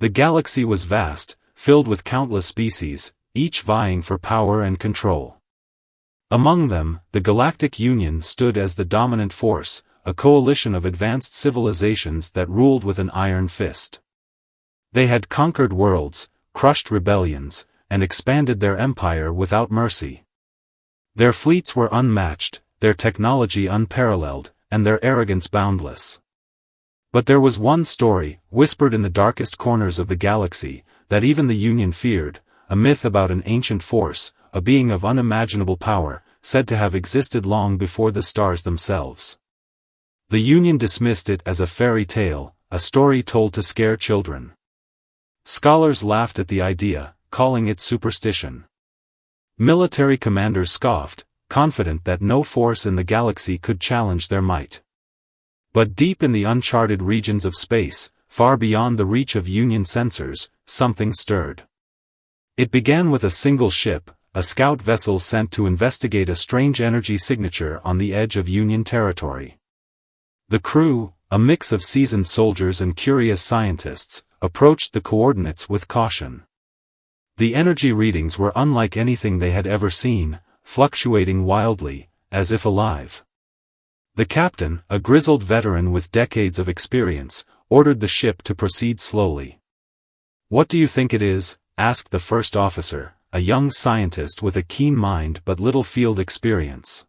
The galaxy was vast, filled with countless species, each vying for power and control. Among them, the Galactic Union stood as the dominant force, a coalition of advanced civilizations that ruled with an iron fist. They had conquered worlds, crushed rebellions, and expanded their empire without mercy. Their fleets were unmatched, their technology unparalleled, and their arrogance boundless. But there was one story, whispered in the darkest corners of the galaxy, that even the Union feared, a myth about an ancient force, a being of unimaginable power, said to have existed long before the stars themselves. The Union dismissed it as a fairy tale, a story told to scare children. Scholars laughed at the idea, calling it superstition. Military commanders scoffed, confident that no force in the galaxy could challenge their might. But deep in the uncharted regions of space, far beyond the reach of Union sensors, something stirred. It began with a single ship, a scout vessel sent to investigate a strange energy signature on the edge of Union territory. The crew, a mix of seasoned soldiers and curious scientists, approached the coordinates with caution. The energy readings were unlike anything they had ever seen, fluctuating wildly, as if alive. The captain, a grizzled veteran with decades of experience, ordered the ship to proceed slowly. "What do you think it is?" asked the first officer, a young scientist with a keen mind but little field experience.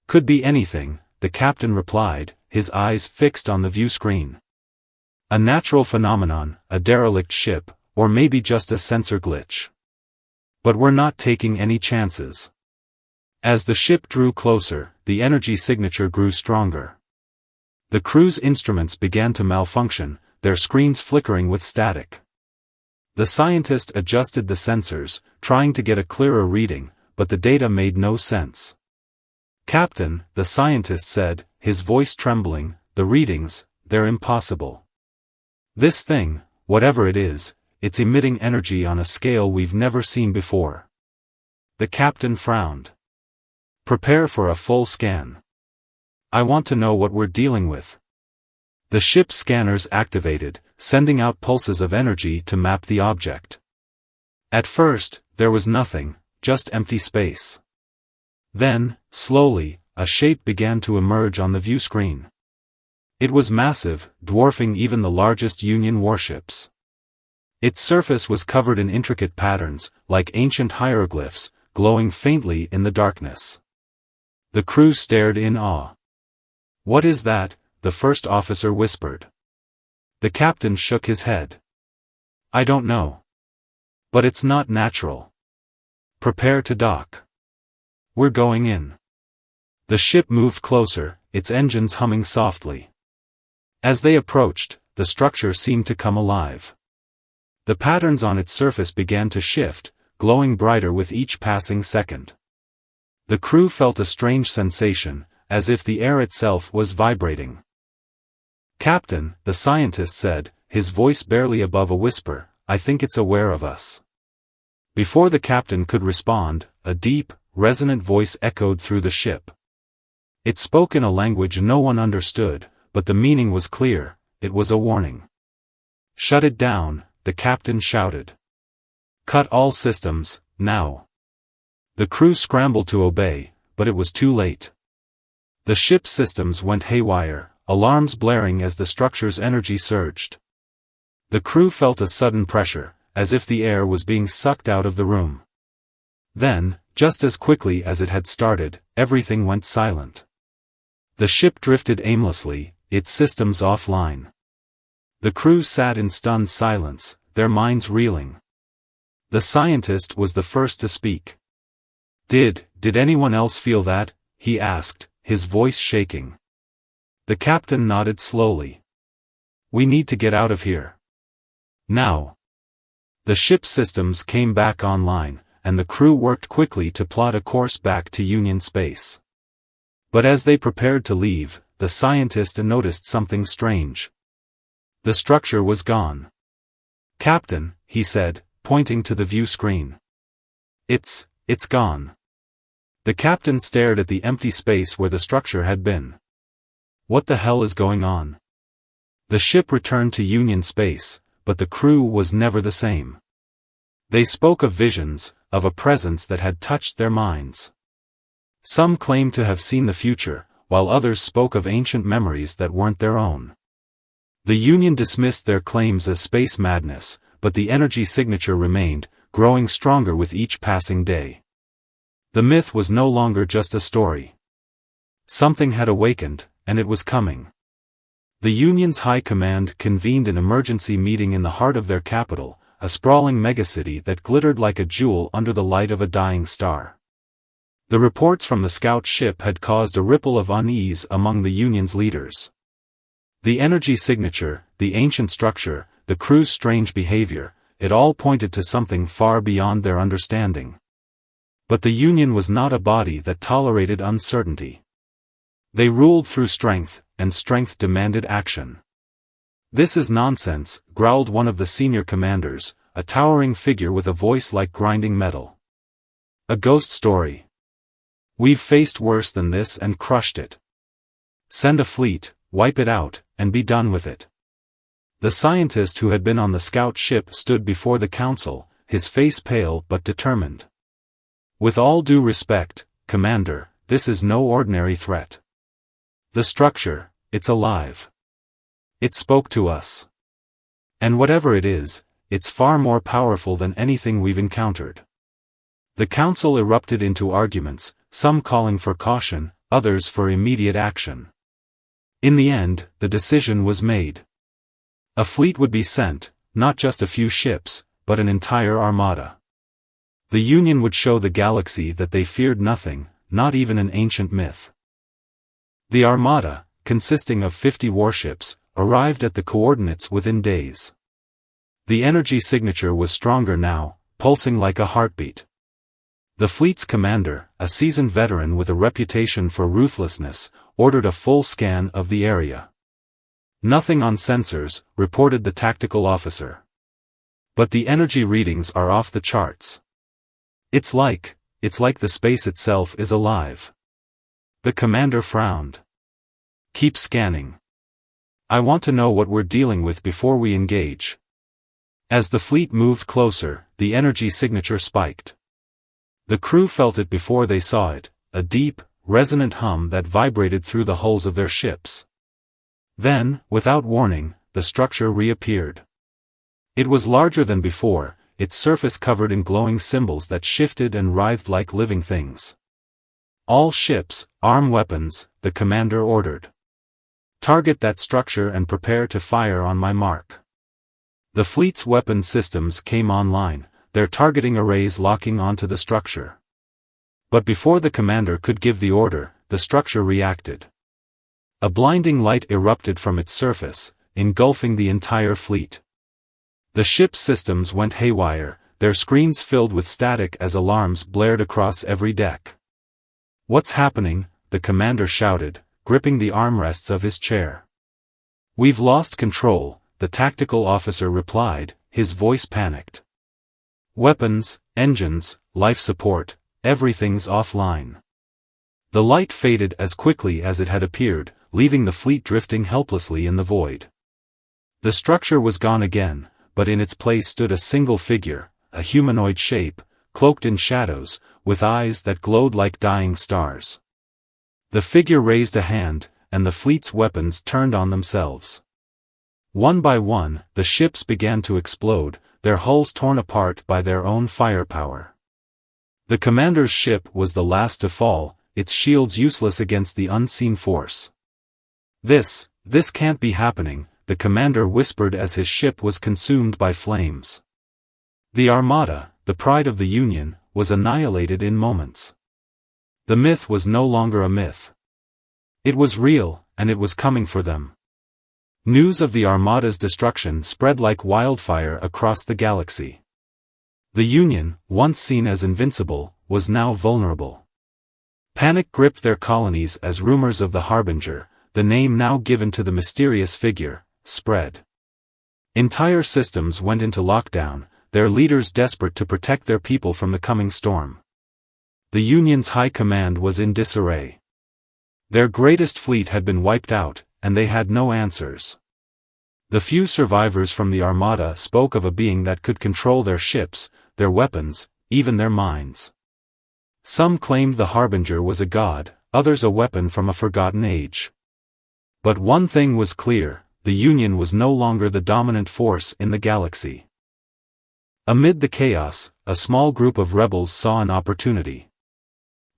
"Could be anything," the captain replied, his eyes fixed on the view screen. "A natural phenomenon, a derelict ship, or maybe just a sensor glitch. But we're not taking any chances." As the ship drew closer, the energy signature grew stronger. The crew's instruments began to malfunction, their screens flickering with static. The scientist adjusted the sensors, trying to get a clearer reading, but the data made no sense. "Captain," the scientist said, his voice trembling, "the readings, they're impossible. This thing, whatever it is, it's emitting energy on a scale we've never seen before." The captain frowned. "Prepare for a full scan. I want to know what we're dealing with." The ship's scanners activated, sending out pulses of energy to map the object. At first, there was nothing, just empty space. Then, slowly, a shape began to emerge on the view screen. It was massive, dwarfing even the largest Union warships. Its surface was covered in intricate patterns, like ancient hieroglyphs, glowing faintly in the darkness. The crew stared in awe. "What is that?" the first officer whispered. The captain shook his head. "I don't know. But it's not natural. Prepare to dock. We're going in." The ship moved closer, its engines humming softly. As they approached, the structure seemed to come alive. The patterns on its surface began to shift, glowing brighter with each passing second. The crew felt a strange sensation, as if the air itself was vibrating. "Captain," the scientist said, his voice barely above a whisper, "I think it's aware of us." Before the captain could respond, a deep, resonant voice echoed through the ship. It spoke in a language no one understood, but the meaning was clear. It was a warning. "Shut it down," the captain shouted. "Cut all systems, now." The crew scrambled to obey, but it was too late. The ship's systems went haywire, alarms blaring as the structure's energy surged. The crew felt a sudden pressure, as if the air was being sucked out of the room. Then, just as quickly as it had started, everything went silent. The ship drifted aimlessly, its systems offline. The crew sat in stunned silence, their minds reeling. The scientist was the first to speak. Did anyone else feel that?" he asked, his voice shaking. The captain nodded slowly. "We need to get out of here. Now." The ship's systems came back online, and the crew worked quickly to plot a course back to Union space. But as they prepared to leave, the scientist noticed something strange. The structure was gone. "Captain," he said, pointing to the view screen. It's gone." The captain stared at the empty space where the structure had been. "What the hell is going on?" The ship returned to Union space, but the crew was never the same. They spoke of visions, of a presence that had touched their minds. Some claimed to have seen the future, while others spoke of ancient memories that weren't their own. The Union dismissed their claims as space madness, but the energy signature remained, growing stronger with each passing day. The myth was no longer just a story. Something had awakened, and it was coming. The Union's High Command convened an emergency meeting in the heart of their capital, a sprawling megacity that glittered like a jewel under the light of a dying star. The reports from the scout ship had caused a ripple of unease among the Union's leaders. The energy signature, the ancient structure, the crew's strange behavior, it all pointed to something far beyond their understanding. But the Union was not a body that tolerated uncertainty. They ruled through strength, and strength demanded action. "This is nonsense," growled one of the senior commanders, a towering figure with a voice like grinding metal. "A ghost story. We've faced worse than this and crushed it. Send a fleet, wipe it out, and be done with it." The scientist who had been on the scout ship stood before the council, his face pale but determined. "With all due respect, Commander, this is no ordinary threat. The structure, it's alive. It spoke to us. And whatever it is, it's far more powerful than anything we've encountered." The council erupted into arguments, some calling for caution, others for immediate action. In the end, the decision was made. A fleet would be sent, not just a few ships, but an entire armada. The Union would show the galaxy that they feared nothing, not even an ancient myth. The Armada, consisting of 50 warships, arrived at the coordinates within days. The energy signature was stronger now, pulsing like a heartbeat. The fleet's commander, a seasoned veteran with a reputation for ruthlessness, ordered a full scan of the area. "Nothing on sensors," reported the tactical officer. "But the energy readings are off the charts. It's like the space itself is alive." The commander frowned. "Keep scanning. I want to know what we're dealing with before we engage." As the fleet moved closer, the energy signature spiked. The crew felt it before they saw it, a deep, resonant hum that vibrated through the hulls of their ships. Then, without warning, the structure reappeared. It was larger than before, its surface covered in glowing symbols that shifted and writhed like living things. "All ships, arm weapons," the commander ordered. "Target that structure and prepare to fire on my mark." The fleet's weapons systems came online, their targeting arrays locking onto the structure. But before the commander could give the order, the structure reacted. A blinding light erupted from its surface, engulfing the entire fleet. The ship's systems went haywire, their screens filled with static as alarms blared across every deck. "What's happening?" the commander shouted, gripping the armrests of his chair. "We've lost control," the tactical officer replied, his voice panicked. "Weapons, engines, life support, everything's offline." The light faded as quickly as it had appeared, leaving the fleet drifting helplessly in the void. The structure was gone again, but in its place stood a single figure, a humanoid shape, cloaked in shadows, with eyes that glowed like dying stars. The figure raised a hand, and the fleet's weapons turned on themselves. One by one, the ships began to explode, their hulls torn apart by their own firepower. The commander's ship was the last to fall, its shields useless against the unseen force. This can't be happening," the commander whispered as his ship was consumed by flames. The Armada, the pride of the Union, was annihilated in moments. The myth was no longer a myth. It was real, and it was coming for them. News of the Armada's destruction spread like wildfire across the galaxy. The Union, once seen as invincible, was now vulnerable. Panic gripped their colonies as rumors of the Harbinger, the name now given to the mysterious figure, spread. Entire systems went into lockdown, their leaders desperate to protect their people from the coming storm. The Union's high command was in disarray. Their greatest fleet had been wiped out, and they had no answers. The few survivors from the Armada spoke of a being that could control their ships, their weapons, even their minds. Some claimed the Harbinger was a god, others a weapon from a forgotten age. But one thing was clear, the Union was no longer the dominant force in the galaxy. Amid the chaos, a small group of rebels saw an opportunity.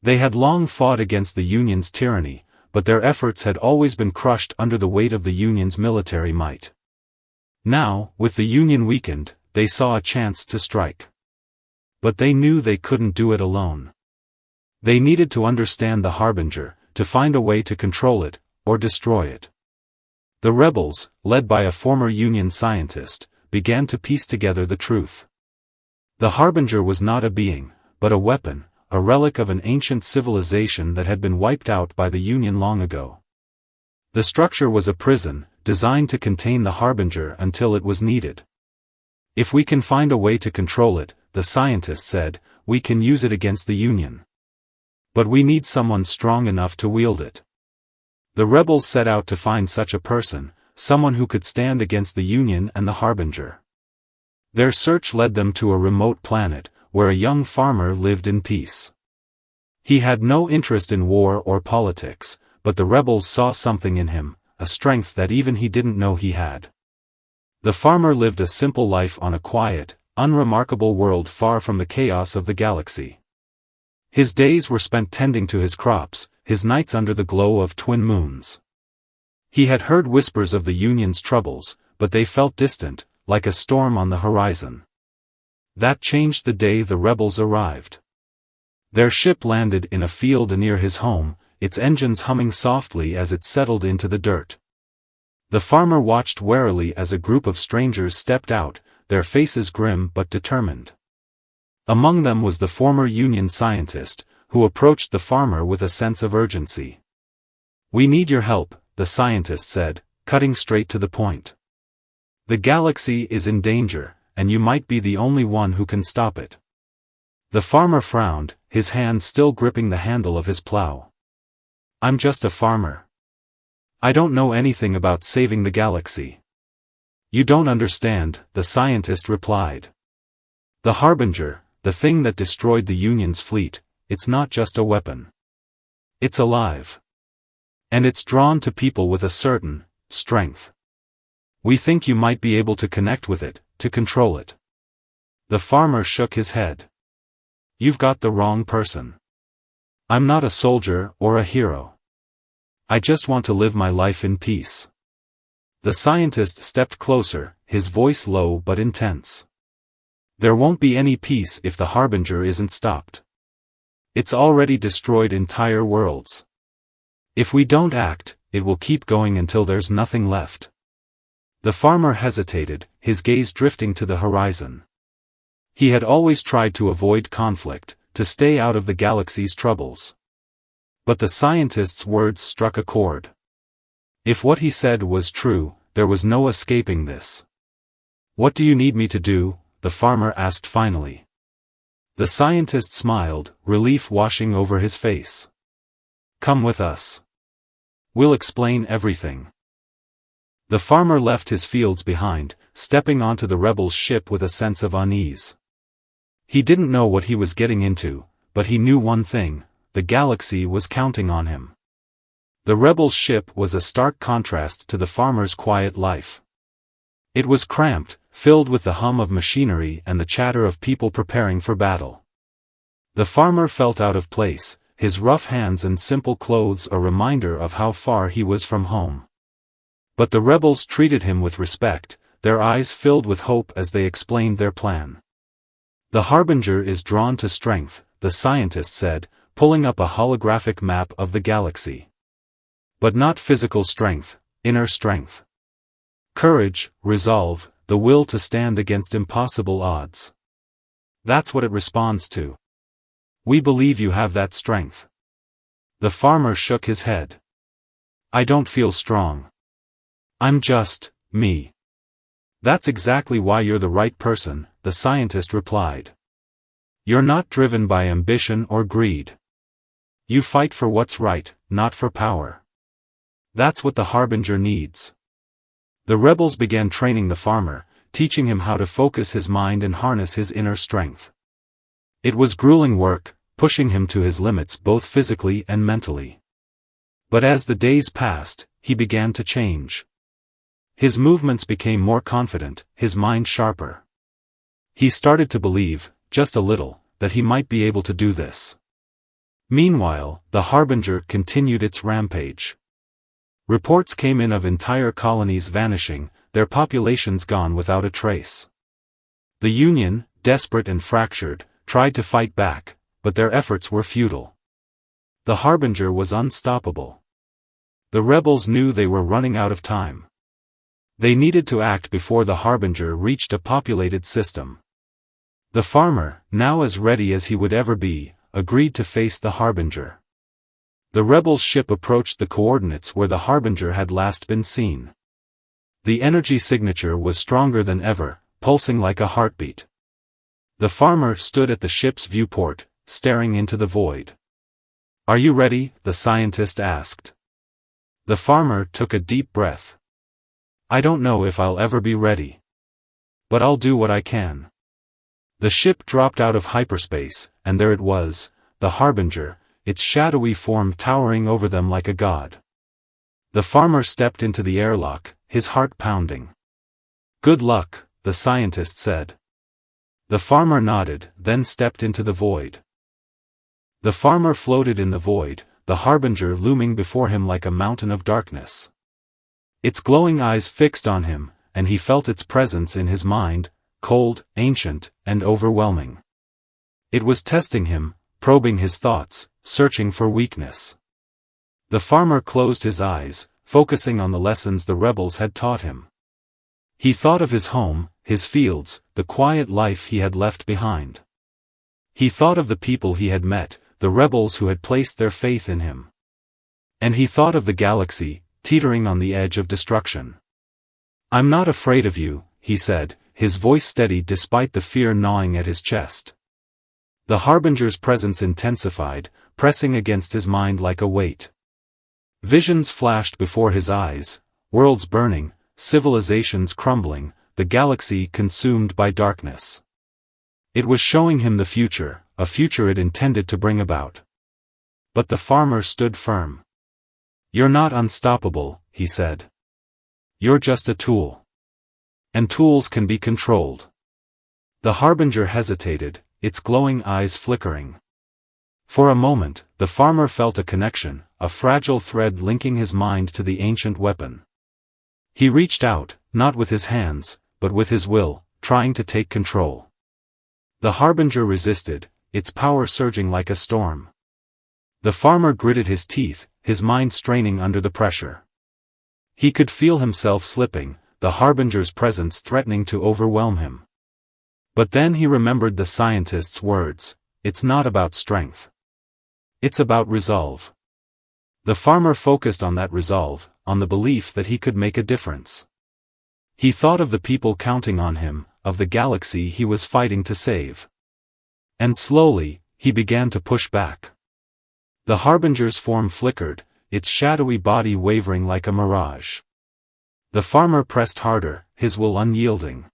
They had long fought against the Union's tyranny, but their efforts had always been crushed under the weight of the Union's military might. Now, with the Union weakened, they saw a chance to strike. But they knew they couldn't do it alone. They needed to understand the Harbinger, to find a way to control it, or destroy it. The rebels, led by a former Union scientist, began to piece together the truth. The Harbinger was not a being, but a weapon, a relic of an ancient civilization that had been wiped out by the Union long ago. The structure was a prison, designed to contain the Harbinger until it was needed. If we can find a way to control it, the scientist said, we can use it against the Union. But we need someone strong enough to wield it. The rebels set out to find such a person, someone who could stand against the Union and the Harbinger. Their search led them to a remote planet, where a young farmer lived in peace. He had no interest in war or politics, but the rebels saw something in him, a strength that even he didn't know he had. The farmer lived a simple life on a quiet, unremarkable world far from the chaos of the galaxy. His days were spent tending to his crops, his nights under the glow of twin moons. He had heard whispers of the Union's troubles, but they felt distant, like a storm on the horizon. That changed the day the rebels arrived. Their ship landed in a field near his home, its engines humming softly as it settled into the dirt. The farmer watched warily as a group of strangers stepped out, their faces grim but determined. Among them was the former Union scientist, who approached the farmer with a sense of urgency. "We need your help," the scientist said, cutting straight to the point. "The galaxy is in danger, and you might be the only one who can stop it." The farmer frowned, his hand still gripping the handle of his plow. "I'm just a farmer. I don't know anything about saving the galaxy." "You don't understand," the scientist replied. "The Harbinger, the thing that destroyed the Union's fleet, it's not just a weapon. It's alive. And it's drawn to people with a certain strength. We think you might be able to connect with it, to control it." The farmer shook his head. "You've got the wrong person. I'm not a soldier or a hero. I just want to live my life in peace." The scientist stepped closer, his voice low but intense. "There won't be any peace if the Harbinger isn't stopped. It's already destroyed entire worlds. If we don't act, it will keep going until there's nothing left." The farmer hesitated, his gaze drifting to the horizon. He had always tried to avoid conflict, to stay out of the galaxy's troubles. But the scientist's words struck a chord. If what he said was true, there was no escaping this. "What do you need me to do?" the farmer asked finally. The scientist smiled, relief washing over his face. "Come with us. We'll explain everything." The farmer left his fields behind, stepping onto the rebels' ship with a sense of unease. He didn't know what he was getting into, but he knew one thing: the galaxy was counting on him. The rebels' ship was a stark contrast to the farmer's quiet life. It was cramped, filled with the hum of machinery and the chatter of people preparing for battle. The farmer felt out of place, his rough hands and simple clothes a reminder of how far he was from home. But the rebels treated him with respect, their eyes filled with hope as they explained their plan. "The Harbinger is drawn to strength," the scientist said, pulling up a holographic map of the galaxy. "But not physical strength, inner strength. Courage, resolve, the will to stand against impossible odds. That's what it responds to. We believe you have that strength." The farmer shook his head. "I don't feel strong. I'm just me." "That's exactly why you're the right person," the scientist replied. "You're not driven by ambition or greed. You fight for what's right, not for power. That's what the Harbinger needs. The rebels began training the farmer, teaching him how to focus his mind and harness his inner strength. It was grueling work, pushing him to his limits both physically and mentally. But as the days passed, he began to change. His movements became more confident, his mind sharper. He started to believe, just a little, that he might be able to do this. Meanwhile, the Harbinger continued its rampage. Reports came in of entire colonies vanishing, their populations gone without a trace. The Union, desperate and fractured, tried to fight back, but their efforts were futile. The Harbinger was unstoppable. The rebels knew they were running out of time. They needed to act before the Harbinger reached a populated system. The farmer, now as ready as he would ever be, agreed to face the Harbinger. The rebels' ship approached the coordinates where the Harbinger had last been seen. The energy signature was stronger than ever, pulsing like a heartbeat. The farmer stood at the ship's viewport, staring into the void. "Are you ready?" the scientist asked. The farmer took a deep breath. "I don't know if I'll ever be ready. But I'll do what I can." The ship dropped out of hyperspace, and there it was, the Harbinger, its shadowy form towering over them like a god. The farmer stepped into the airlock, his heart pounding. "Good luck," the scientist said. The farmer nodded, then stepped into the void. The farmer floated in the void, the Harbinger looming before him like a mountain of darkness. Its glowing eyes fixed on him, and he felt its presence in his mind, cold, ancient, and overwhelming. It was testing him, probing his thoughts, searching for weakness. The farmer closed his eyes, focusing on the lessons the rebels had taught him. He thought of his home, his fields, the quiet life he had left behind. He thought of the people he had met, the rebels who had placed their faith in him. And he thought of the galaxy, teetering on the edge of destruction. "I'm not afraid of you," he said, his voice steady despite the fear gnawing at his chest. The Harbinger's presence intensified, pressing against his mind like a weight. Visions flashed before his eyes, worlds burning, civilizations crumbling, the galaxy consumed by darkness. It was showing him the future, a future it intended to bring about. But the farmer stood firm. "You're not unstoppable," he said. "You're just a tool. And tools can be controlled." The Harbinger hesitated, its glowing eyes flickering. For a moment, the farmer felt a connection, a fragile thread linking his mind to the ancient weapon. He reached out, not with his hands, but with his will, trying to take control. The Harbinger resisted, its power surging like a storm. The farmer gritted his teeth, his mind straining under the pressure. He could feel himself slipping, the Harbinger's presence threatening to overwhelm him. But then he remembered the scientist's words, "It's not about strength. It's about resolve." The farmer focused on that resolve, on the belief that he could make a difference. He thought of the people counting on him, of the galaxy he was fighting to save. And slowly, he began to push back. The Harbinger's form flickered, its shadowy body wavering like a mirage. The farmer pressed harder, his will unyielding.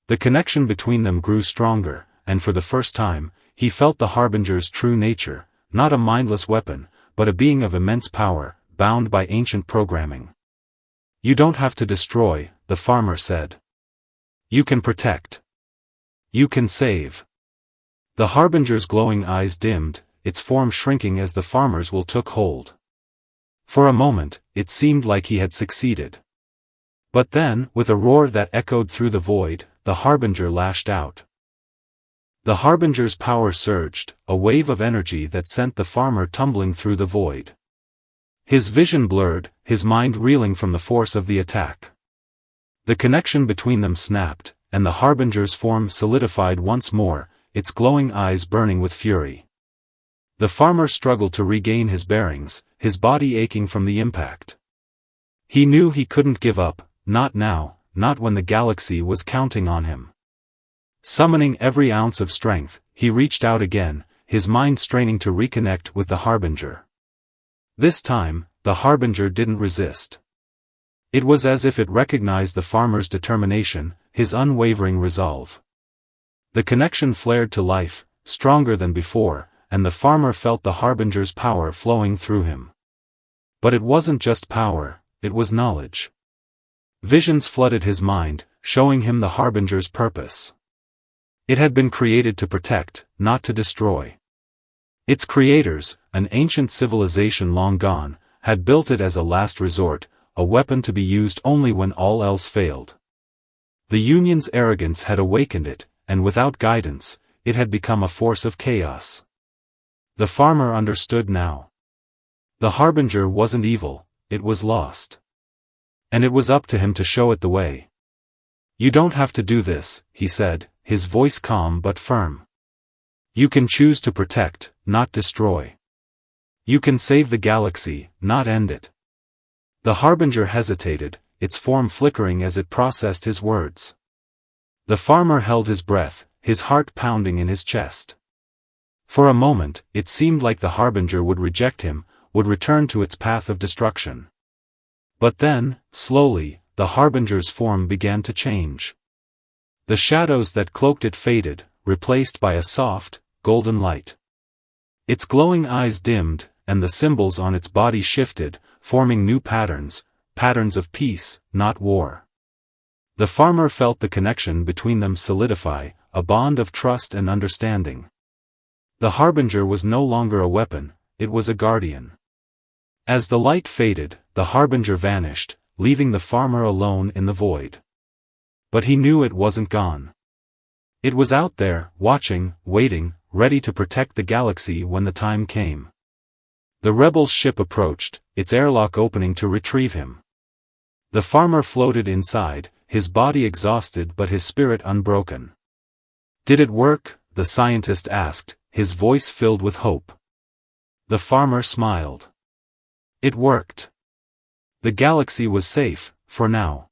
The connection between them grew stronger, and for the first time, he felt the Harbinger's true nature, not a mindless weapon, but a being of immense power, bound by ancient programming. "You don't have to destroy," the farmer said. "You can protect. You can save." The Harbinger's glowing eyes dimmed, its form shrinking as the farmer's will took hold. For a moment, it seemed like he had succeeded. But then, with a roar that echoed through the void, the Harbinger lashed out. The Harbinger's power surged, a wave of energy that sent the farmer tumbling through the void. His vision blurred, his mind reeling from the force of the attack. The connection between them snapped, and the Harbinger's form solidified once more, its glowing eyes burning with fury. The farmer struggled to regain his bearings, his body aching from the impact. He knew he couldn't give up, not now, not when the galaxy was counting on him. Summoning every ounce of strength, he reached out again, his mind straining to reconnect with the Harbinger. This time, the Harbinger didn't resist. It was as if it recognized the farmer's determination, his unwavering resolve. The connection flared to life, stronger than before, and the farmer felt the Harbinger's power flowing through him. But it wasn't just power, it was knowledge. Visions flooded his mind, showing him the Harbinger's purpose. It had been created to protect, not to destroy. Its creators, an ancient civilization long gone, had built it as a last resort, a weapon to be used only when all else failed. The Union's arrogance had awakened it, and without guidance, it had become a force of chaos. The farmer understood now. The Harbinger wasn't evil, it was lost. And it was up to him to show it the way. "You don't have to do this," he said, his voice calm but firm. "You can choose to protect, not destroy. You can save the galaxy, not end it." The Harbinger hesitated, its form flickering as it processed his words. The farmer held his breath, his heart pounding in his chest. For a moment, it seemed like the Harbinger would reject him, would return to its path of destruction. But then, slowly, the Harbinger's form began to change. The shadows that cloaked it faded, replaced by a soft, golden light. Its glowing eyes dimmed, and the symbols on its body shifted, forming new patterns, patterns of peace, not war. The farmer felt the connection between them solidify, a bond of trust and understanding. The Harbinger was no longer a weapon, it was a guardian. As the light faded, the Harbinger vanished, leaving the farmer alone in the void. But he knew it wasn't gone. It was out there, watching, waiting, ready to protect the galaxy when the time came. The rebel's ship approached, its airlock opening to retrieve him. The farmer floated inside, his body exhausted but his spirit unbroken. "Did it work?" the scientist asked, his voice filled with hope. The farmer smiled. "It worked. The galaxy was safe, for now."